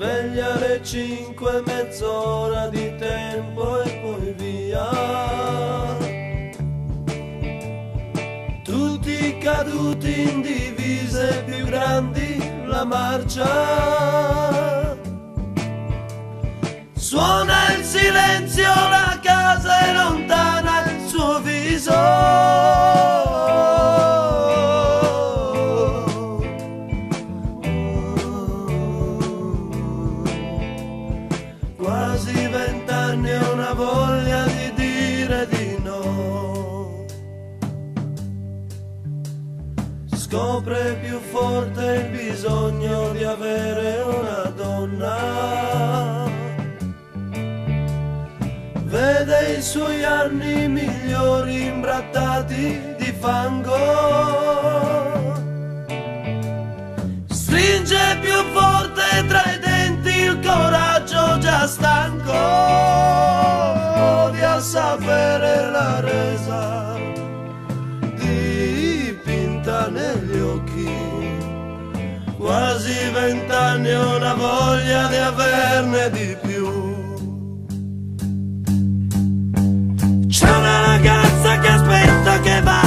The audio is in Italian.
Sveglia alle 5, mezz'ora di tempo e poi via. Tutti caduti in divise più grandi, la marcia. Suona il silenzio, la casa è lontana, il suo viso. Quasi 20 anni e una voglia di dire di no. Scopre più forte il bisogno di avere una donna. Vede i suoi anni migliori imbrattati di fango. Stringe più forte tra i denti il coraggio già stanco. Odia sapere la resa dipinta negli occhi. Quasi 20 anni e una voglia di averne di più. C'è una ragazza che aspetta che va